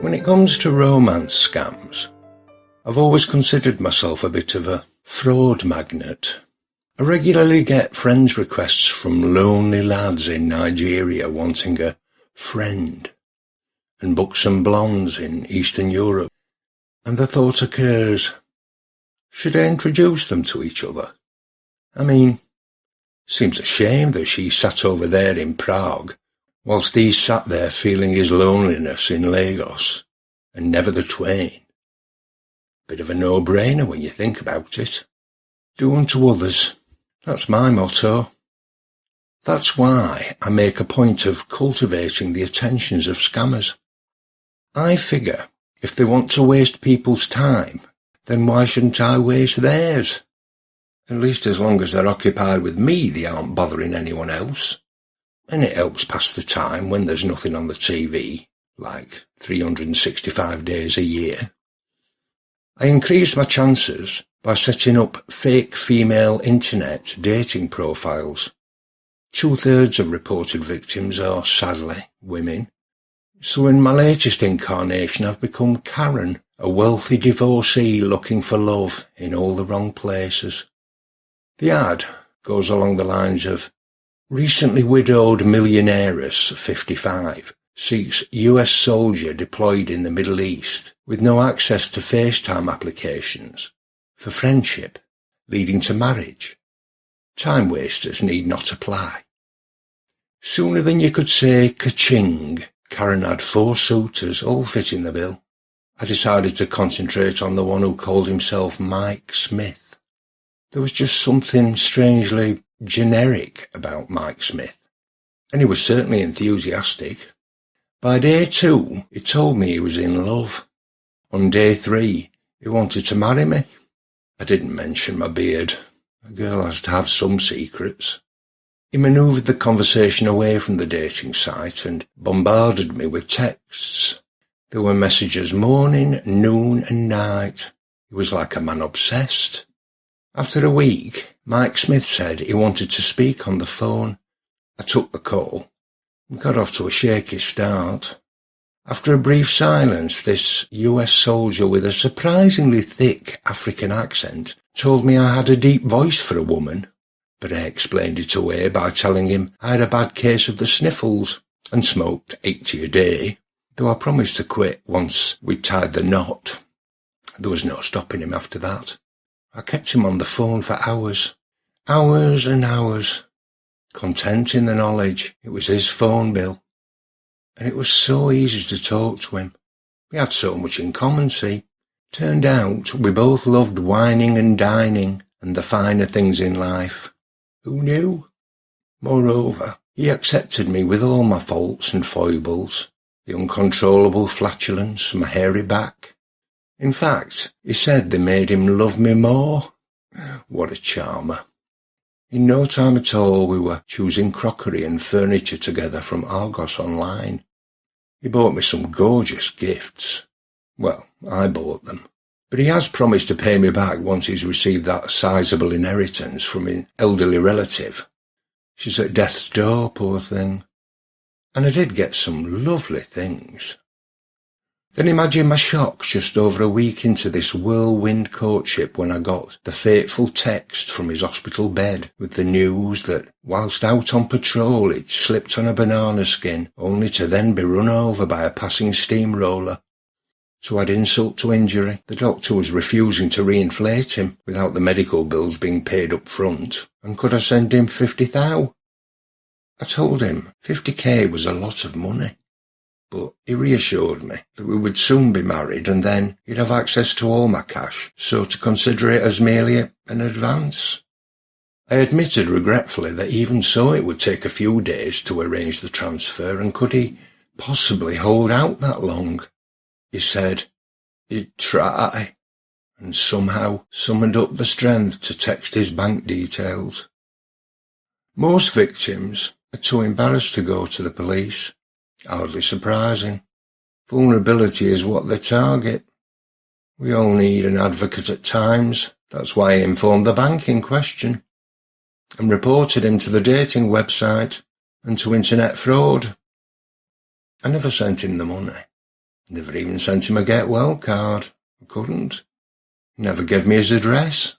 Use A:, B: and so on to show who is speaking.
A: When it comes to romance scams, I've always considered myself a bit of a fraud magnet. I regularly get friends requests from lonely lads in Nigeria wanting a friend, and buxom blondes in Eastern Europe, and the thought occurs, should I introduce them to each other? I mean, seems a shame that she sat over there in Prague, whilst he sat there feeling his loneliness in Lagos, and never the twain. Bit of a no-brainer when you think about it. Do unto others. That's my motto. That's why I make a point of cultivating the attentions of scammers. I figure if they want to waste people's time, then why shouldn't I waste theirs? At least as long as they're occupied with me, they aren't bothering anyone else. And it helps pass the time when there's nothing on the TV, like 365 days a year. I increase my chances by setting up fake female internet dating profiles. 2/3 of reported victims are, sadly, women. So in my latest incarnation I've become Karen, a wealthy divorcee looking for love in all the wrong places. The ad goes along the lines of, recently widowed millionairess 55 seeks US soldier deployed in the Middle East with no access to FaceTime applications for friendship leading to marriage. Time wasters need not apply. Sooner than you could say ka-ching, Karen had 4 suitors, all fitting the bill. I decided to concentrate on the one who called himself Mike Smith. There was just something strangely generic about Mike Smith, and he was certainly enthusiastic. By day 2, he told me he was in love. On day 3, he wanted to marry me. I didn't mention my beard. A girl has to have some secrets. He manoeuvred the conversation away from the dating site and bombarded me with texts. There were messages morning, noon and night. He was like a man obsessed. After a week, Mike Smith said he wanted to speak on the phone. I took the call. We got off to a shaky start. After a brief silence, this US soldier with a surprisingly thick African accent told me I had a deep voice for a woman, but I explained it away by telling him I had a bad case of the sniffles and smoked 80 a day, though I promised to quit once we'd tied the knot. There was no stopping him after that. I kept him on the phone for hours and hours, content in the knowledge it was his phone bill. And it was so easy to talk to him. We had so much in common, see. Turned out we both loved wining and dining and the finer things in life. Who knew? Moreover, he accepted me with all my faults and foibles, the uncontrollable flatulence, my hairy back. In fact, he said they made him love me more. What a charmer. In no time at all we were choosing crockery and furniture together from Argos online. He bought me some gorgeous gifts. Well, I bought them. But he has promised to pay me back once he's received that sizable inheritance from an elderly relative. She's at death's door, poor thing. And I did get some lovely things. Then imagine my shock just over a week into this whirlwind courtship when I got the fateful text from his hospital bed with the news that, whilst out on patrol, he'd slipped on a banana skin, only to then be run over by a passing steamroller. To add insult to injury, the doctor was refusing to reinflate him without the medical bills being paid up front, and could I send him 50,000? I told him 50k was a lot of money. But he reassured me that we would soon be married and then he'd have access to all my cash, so to consider it as merely an advance. I admitted regretfully that even so it would take a few days to arrange the transfer, and could he possibly hold out that long? He said he'd try, and somehow summoned up the strength to text his bank details. Most victims are too embarrassed to go to the police. Hardly surprising. Vulnerability is what they target. We all need an advocate at times. That's why I informed the bank in question and reported him to the dating website and to internet fraud. I never sent him the money. Never even sent him a get well card. I couldn't. Never gave me his address.